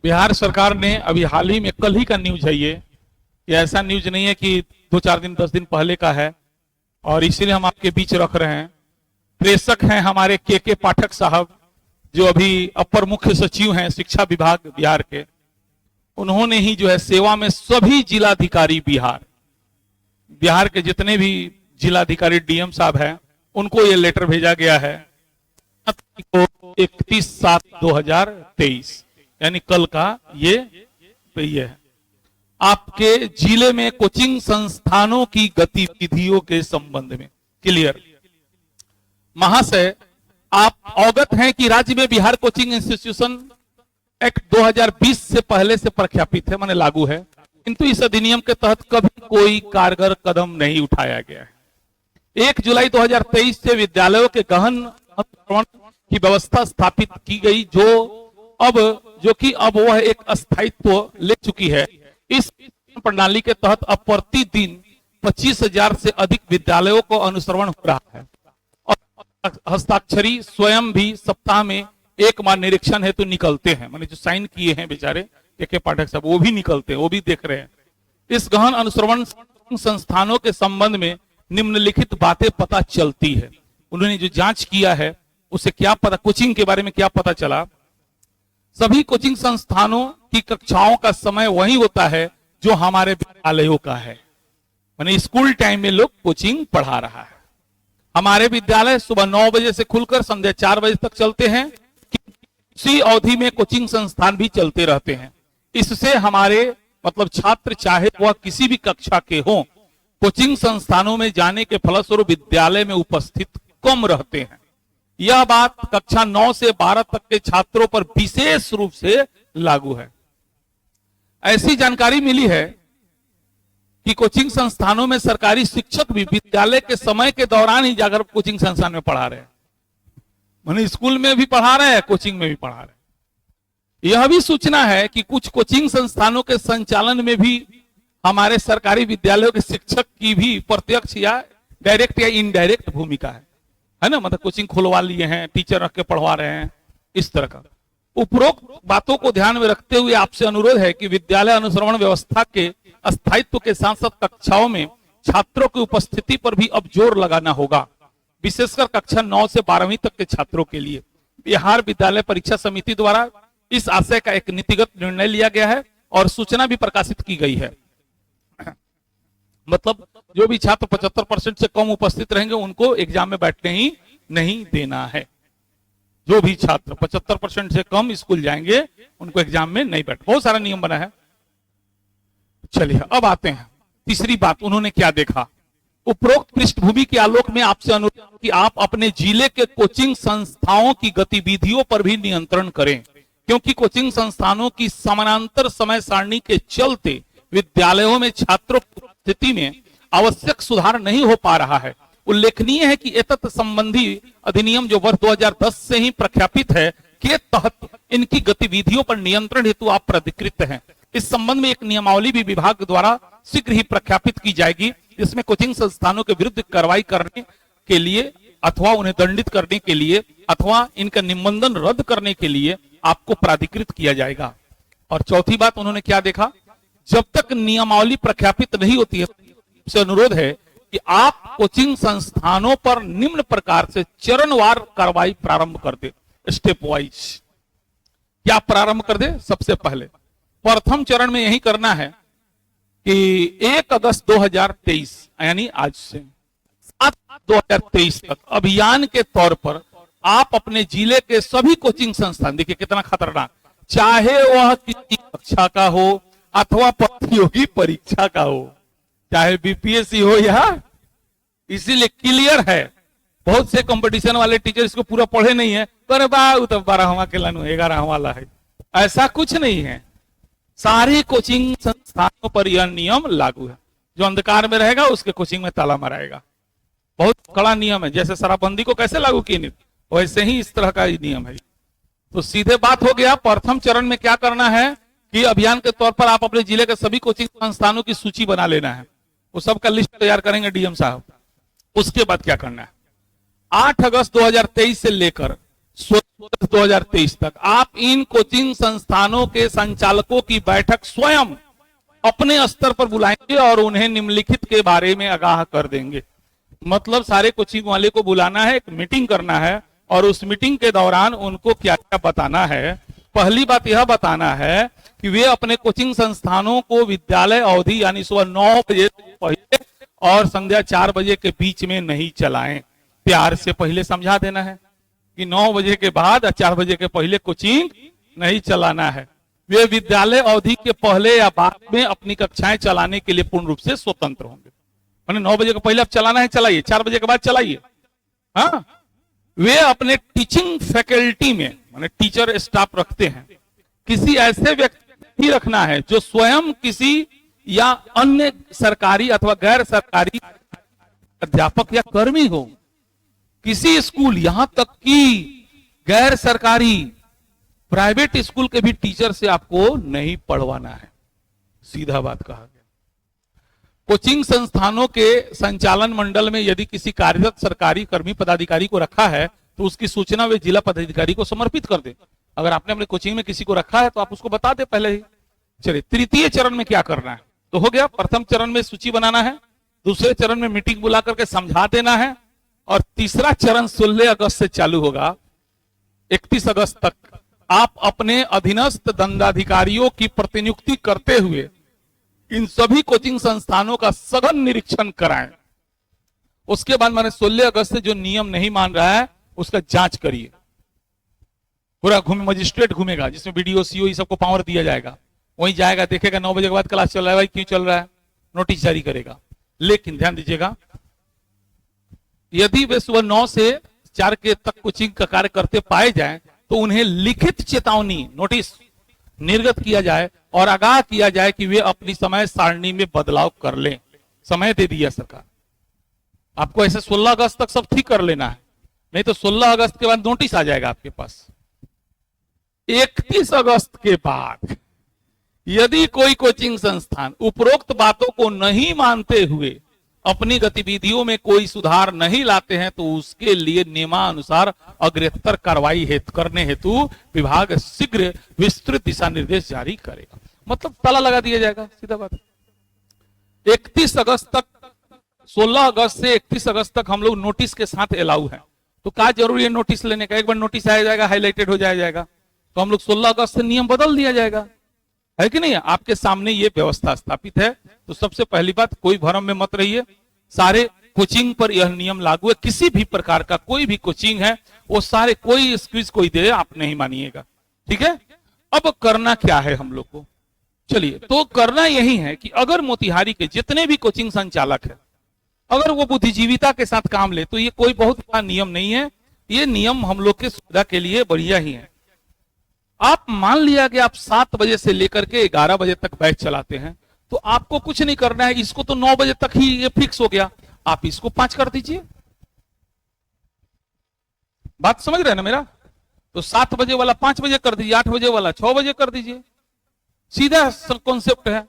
बिहार सरकार ने अभी हाल ही में, कल ही का न्यूज है ये ऐसा न्यूज नहीं है कि 2-4 दिन 10 दिन पहले का है, और इसीलिए हम आपके बीच रख रहे हैं। प्रेषक हैं हमारे के पाठक साहब, जो अभी अपर मुख्य सचिव हैं शिक्षा विभाग बिहार के। उन्होंने ही जो है सेवा में सभी जिलाधिकारी बिहार के जितने भी जिलाधिकारी डीएम साहब हैं, उनको ये लेटर भेजा गया है 31/7/2023, यानी कल का ये है। आपके जिले में कोचिंग संस्थानों की गतिविधियों के संबंध में क्लियर। महाशय, आप अवगत हैं कि राज्य में बिहार कोचिंग इंस्टीट्यूशन एक्ट 2020 से पहले से प्रख्यापित है, माने लागू है, किंतु इस अधिनियम के तहत कभी कोई कारगर कदम नहीं उठाया गया है। 1 जुलाई 2023 से विद्यालयों के गहन अनुश्रवण की व्यवस्था स्थापित की गई, जो कि अब वह एक अस्थायित्व ले चुकी है। इस प्रणाली के तहत अब प्रतिदिन 25,000 से अधिक विद्यालयों को अनुश्रवण हो रहा है, और हस्ताक्षरी स्वयं भी सप्ताह में एक बार निरीक्षण हेतु निकलते हैं, माने जो साइन किए हैं बेचारे के पाठक साहब, वो भी निकलते हैं, वो भी देख रहे हैं। इस गहन अनुश्रवण संस्थानों के संबंध में निम्नलिखित बातें पता चलती है। उन्होंने जो जांच किया है उसे क्या पता, कोचिंग के बारे में क्या पता चला। सभी कोचिंग संस्थानों की कक्षाओं का समय वही होता है जो हमारे विद्यालयों का है, माने स्कूल टाइम में लोग कोचिंग पढ़ा रहा है। हमारे विद्यालय सुबह 9 बजे से खुलकर संध्या 4 बजे तक चलते हैं। इसी अवधि में कोचिंग संस्थान भी चलते रहते हैं। इससे हमारे मतलब छात्र चाहे वह किसी भी कक्षा के हों, कोचिंग संस्थानों में जाने के फलस्वरूप विद्यालय में उपस्थित कम रहते हैं। यह बात कक्षा 9 से 12 तक के छात्रों पर विशेष रूप से लागू है। ऐसी जानकारी मिली है कि कोचिंग संस्थानों में सरकारी शिक्षक भी विद्यालय के समय के दौरान ही जाकर कोचिंग संस्थान में पढ़ा रहे हैं, माने स्कूल में भी पढ़ा रहे हैं, कोचिंग में भी पढ़ा रहे हैं। यह भी सूचना है कि कुछ कोचिंग संस्थानों के संचालन में भी हमारे सरकारी विद्यालयों के शिक्षक की भी प्रत्यक्ष या डायरेक्ट या इनडायरेक्ट भूमिका है ना, मतलब कोचिंग खुलवा लिए हैं, टीचर रख के पढ़वा रहे हैं, इस तरह का। उपरोक्त बातों को ध्यान में रखते हुए आपसे अनुरोध है कि विद्यालय अनुश्रवण व्यवस्था के अस्थायित्व के साथ साथ कक्षाओं में छात्रों की उपस्थिति पर भी अब जोर लगाना होगा, विशेषकर कक्षा 9 से 12वीं तक के छात्रों के लिए। बिहार विद्यालय परीक्षा समिति द्वारा इस आशय का एक नीतिगत निर्णय लिया गया है और सूचना भी प्रकाशित की गई है। मतलब जो भी छात्र 75% से कम उपस्थित रहेंगे उनको एग्जाम में बैठने ही नहीं देना है। जो भी छात्र 75% से कम स्कूल जाएंगे उनको एग्जाम में नहीं बैठ, बहुत सारा नियम बना है। चलिए अब आते हैं तीसरी बात, उन्होंने क्या देखा। उपरोक्त पृष्ठभूमि के आलोक में आपसे अनुरोध कि आप अपने जिले के कोचिंग संस्थाओं की गतिविधियों पर भी नियंत्रण करें, क्योंकि कोचिंग संस्थानों की समानांतर समय सारणी के चलते विद्यालयों में छात्रों की स्थिति में आवश्यक सुधार नहीं हो पा रहा है। उल्लेखनीय है कि एतत् संबंधी अधिनियम जो वर्ष 2010 से ही प्रख्यापित है के तहत इनकी गतिविधियों पर नियंत्रण हेतु आप प्राधिकृत हैं। इस संबंध में एक नियमावली भी विभाग द्वारा शीघ्र ही प्रख्यापित की जाएगी, जिसमें कोचिंग संस्थानों के विरुद्ध कार्रवाई करने के लिए अथवा उन्हें दंडित करने के लिए अथवा इनका निबंधन रद्द करने के लिए आपको प्राधिकृत किया जाएगा। और चौथी बात उन्होंने क्या देखा, जब तक नियमावली प्रख्यापित नहीं होती है से अनुरोध है कि आप कोचिंग संस्थानों पर निम्न प्रकार से चरणवार कार्रवाई प्रारंभ कर दे, स्टेप वाइज। क्या प्रारंभ कर दे? सबसे पहले प्रथम चरण में यही करना है कि 1 अगस्त 2023 यानी आज से 7 2023 तक अभियान के तौर पर आप अपने जिले के सभी कोचिंग संस्थान, देखिए कितना खतरनाक, चाहे वह किसी कक्षा का हो अथवा प्रतियोगी परीक्षा का हो, चाहे बीपीएससी हो या, इसीलिए क्लियर है। बहुत से कंपटीशन वाले टीचर इसको पूरा पढ़े नहीं है, पर बाऊ तो 12वां के लानू 11वां वाला है, ऐसा कुछ नहीं है। सारे कोचिंग संस्थानों पर यह नियम लागू है। जो अंधकार में रहेगा उसके कोचिंग में ताला मराएगा। बहुत कड़ा नियम है, जैसे शराबबंदी को कैसे लागू किए वैसे ही इस तरह का नियम है। तो सीधे बात हो गया, प्रथम चरण में क्या करना है कि अभियान के तौर पर आप अपने जिले के सभी कोचिंग संस्थानों की सूची बना लेना है, वो सबका लिस्ट तैयार करेंगे डीएम साहब। उसके बाद क्या करना है, 8 अगस्त 2023 से लेकर 2023 तक आप इन कोचिंग संस्थानों के संचालकों की बैठक स्वयं अपने स्तर पर बुलाएंगे और उन्हें निम्नलिखित के बारे में आगाह कर देंगे। मतलब सारे कोचिंग वाले को बुलाना है, एक मीटिंग करना है और उस मीटिंग के दौरान उनको क्या क्या बताना है। पहली बात यह बताना है कि वे अपने कोचिंग संस्थानों को विद्यालय अवधि यानी सुबह 9 बजे से पहले और संध्या 4 बजे के बीच में नहीं चलाएं। प्यार से पहले समझा देना है कि 9 बजे के बाद या 4 बजे के पहले कोचिंग नहीं चलाना है। वे विद्यालय अवधि के पहले या बाद में अपनी कक्षाएं चलाने के लिए पूर्ण रूप से स्वतंत्र होंगे। 9 बजे के पहले आप चलाना है चलाइए, 4 बजे के बाद चलाइए। हाँ, वे अपने टीचिंग फैकल्टी में माने टीचर स्टाफ रखते हैं, किसी ऐसे व्यक्ति ही रखना है जो स्वयं किसी या अन्य सरकारी अथवा गैर सरकारी अध्यापक या कर्मी हो। किसी स्कूल, यहां तक कि गैर सरकारी प्राइवेट स्कूल के भी टीचर से आपको नहीं पढ़वाना है। सीधा बात कहा गया। कोचिंग संस्थानों के संचालन मंडल में यदि किसी कार्यरत सरकारी कर्मी पदाधिकारी को रखा है तो उसकी सूचना वे जिला पदाधिकारी को समर्पित कर दे। अगर आपने अपने कोचिंग में किसी को रखा है तो आप उसको बता दे पहले ही। चलिए, तृतीय चरण में क्या करना है तो हो गया। प्रथम चरण में सूची बनाना है, दूसरे चरण में मीटिंग बुला करके समझा देना है और तीसरा चरण 16 अगस्त से चालू होगा। 31 अगस्त तक आप अपने अधीनस्थ दंडाधिकारियों की प्रतिनियुक्ति करते हुए इन सभी कोचिंग संस्थानों का सघन निरीक्षण कराएं। उसके बाद मैंने 16 अगस्त से जो नियम नहीं मान रहा है उसका जांच करिए। पूरा मजिस्ट्रेट घूमेगा जिसमें बीडीओ सीओ ये सबको पावर दिया जाएगा, वहीं जाएगा देखेगा 9 बजे के बाद क्लास चल रहा है, भाई क्यों चल रहा है, नोटिस जारी करेगा। लेकिन ध्यान दीजिएगा, यदि वे सुबह 9 से 4 के तक कोचिंग का कार्य करते पाए जाएं तो उन्हें लिखित चेतावनी नोटिस निर्गत किया जाए और आगाह किया जाए कि वे अपनी समय सारणी में बदलाव कर लें। समय दे दिया सरकार आपको, ऐसे 16 अगस्त तक सब ठीक कर लेना है, नहीं तो 16 अगस्त के बाद नोटिस आ जाएगा आपके पास। 31 अगस्त के बाद यदि कोई कोचिंग संस्थान उपरोक्त बातों को नहीं मानते हुए अपनी गतिविधियों में कोई सुधार नहीं लाते हैं तो उसके लिए नियमानुसार अग्रेतर कार्रवाई करने हेतु विभाग शीघ्र विस्तृत दिशा निर्देश जारी करेगा। मतलब ताला लगा दिया जाएगा, सीधा बात। 31 अगस्त तक, 16 अगस्त से 31 अगस्त तक हम लोग नोटिस के साथ अलाउ है। तो क्या जरूरी है नोटिस लेने का? एक बार नोटिस आया जाएगा, हाईलाइटेड हो जाएगा, तो हम लोग 16 अगस्त से नियम बदल दिया जाएगा, है कि नहीं? आपके सामने ये व्यवस्था स्थापित है। तो सबसे पहली बात, कोई भ्रम में मत रहिए, सारे कोचिंग पर यह नियम लागू है। किसी भी प्रकार का कोई भी कोचिंग है वो सारे, कोई स्क्वीज कोई दे आप नहीं मानिएगा, ठीक है? अब करना क्या है हम लोग को? चलिए, तो करना यही है कि अगर मोतिहारी के जितने भी कोचिंग संचालक है अगर वो बुद्धिजीविता के साथ काम ले तो ये कोई बहुत बड़ा नियम नहीं है। ये नियम हम लोग के सुविधा के लिए बढ़िया ही है। आप मान लिया कि आप 7 बजे से लेकर के 11 बजे तक बैच चलाते हैं तो आपको कुछ नहीं करना है। इसको तो 9 बजे तक ही ये फिक्स हो गया, आप इसको 5 कर दीजिए। बात समझ रहे हैं ना मेरा? तो 7 बजे वाला 5 बजे कर दीजिए, 8 बजे वाला 6 बजे कर दीजिए, सीधा कॉन्सेप्ट है।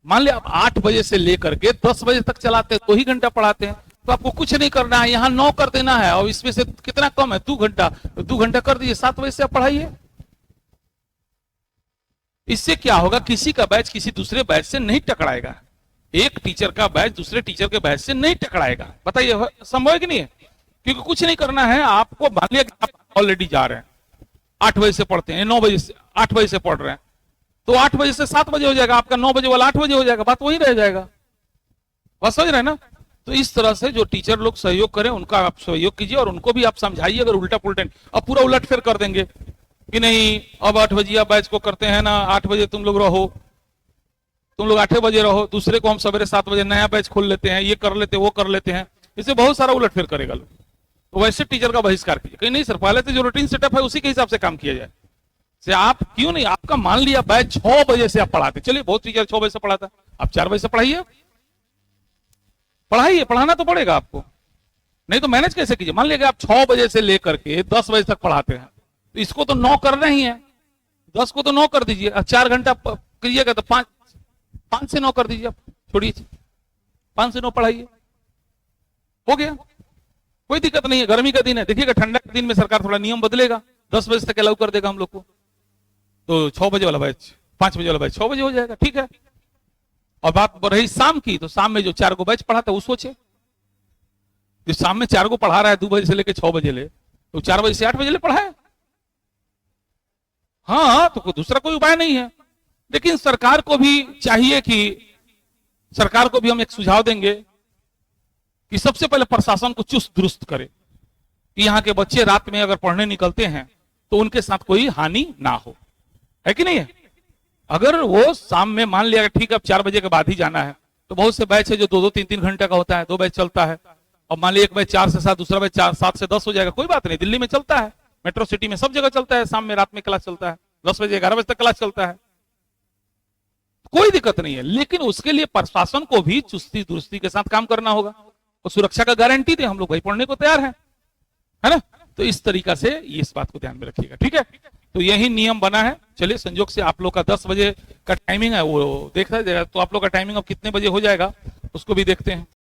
मान लिया आप 8 बजे से लेकर के 10 बजे तक चलाते हैं, 2 ही घंटा पढ़ाते हैं, तो आपको कुछ नहीं करना है, यहां 9 कर देना है और इसमें से कितना कम है 2 घंटा, तो 2 घंटा कर दीजिए, 7 बजे से आप पढ़ाइए। इससे क्या होगा, किसी का बैच किसी दूसरे बैच से नहीं टकराएगा। एक टीचर का बैच दूसरे टीचर के बैच से नहीं टकराएगा। बताइए संभव है कि नहीं है? क्योंकि कुछ नहीं करना है आपको। मान लिया कि आप ऑलरेडी जा रहे हैं, 8 बजे से पढ़ते हैं, 9 बजे से 8 बजे से पढ़ रहे हैं, तो 8 बजे से 7 बजे हो जाएगा, आपका 9 बजे वाला 8 बजे हो जाएगा, बात वही रह जाएगा। बस समझ रहे हैं ना? तो इस तरह से जो टीचर लोग सहयोग करें उनका आप सहयोग कीजिए और उनको भी आप समझाइए। अगर उल्टा पुल्टा, अब पूरा उलट फेर कर देंगे कि नहीं अब 8 बजे बैच को करते हैं ना, 8 बजे तुम लोग रहो, तुम लोग 8 बजे रहो, दूसरे को हम सवेरे 7 बजे नया बैच खोल लेते हैं, ये कर लेते हैं वो कर लेते हैं, इससे बहुत सारा उलट फेर करेगा लोग। तो वैसे टीचर का बहिष्कार कीजिए। कहीं नहीं सर, पहले से जो रूटीन सेटअप है उसी के हिसाब से काम किया जाए। से आप क्यों नहीं, आपका मान लिया बैच 6 बजे से आप पढ़ाते, चलिए बहुत टीचर 6 बजे से पढ़ाता, आप 4 बजे से पढ़ाइए, पढ़ाइए, पढ़ाना तो पड़ेगा आपको, नहीं तो मैनेज कैसे कीजिए। मान लिया आप 6 बजे से लेकर के 10 बजे तक पढ़ाते हैं, तो इसको तो 9 करना ही है, 10 को तो 9 कर दीजिए, 4 घंटा करिएगा तो 5 से 9 कर दीजिए, आप छोड़िए, 5 से 9 पढ़ाइए, हो गया। कोई दिक्कत नहीं है, गर्मी का दिन है। देखिएगा ठंडा के दिन में सरकार थोड़ा नियम बदलेगा, 10 बजे तक अलाउ कर देगा हम लोग को, तो 6 बजे वाला बैच, 5 बजे वाला बैच 6 बजे हो जाएगा, ठीक है। और बात रही शाम की, तो शाम में जो 4 को बैच पढ़ा था वो सोचे, जो शाम में 4 को पढ़ा रहा है 2 बजे से लेकर 6 बजे ले, तो 4 बजे से 8 बजे ले पढ़ाए। हाँ, तो दूसरा कोई उपाय नहीं है। लेकिन सरकार को भी चाहिए कि, सरकार को भी हम एक सुझाव देंगे कि सबसे पहले प्रशासन को चुस्त दुरुस्त करे कि यहाँ के बच्चे रात में अगर पढ़ने निकलते हैं तो उनके साथ कोई हानि ना हो, है कि नहीं है। अगर वो शाम में मान लिया ठीक है अब 4 बजे के बाद ही जाना है, तो बहुत से बैच है जो 2-2, 3-3 घंटे का होता है, 2 बैच चलता है, और मान लिया एक बैच 4 से 7, दूसरा बैच 7 से 10 हो जाएगा, कोई बात नहीं। दिल्ली में चलता है, मेट्रो सिटी में सब जगह चलता है, शाम में रात में क्लास चलता है, 10 बजे 11 बजे तक क्लास चलता है, कोई दिक्कत नहीं है। लेकिन उसके लिए प्रशासन को भी चुस्ती दुरुस्ती के साथ काम करना होगा, और सुरक्षा का गारंटी दे, हम लोग भाई पढ़ने को तैयार हैं, है ना। तो इस तरीका से इस बात को ध्यान में रखिएगा, ठीक है। तो यही नियम बना है। चलिए, संयोग से आप लोग का 10 बजे का टाइमिंग है, वो देखा जाएगा, तो आप लोग का टाइमिंग अब कितने बजे हो जाएगा उसको भी देखते हैं।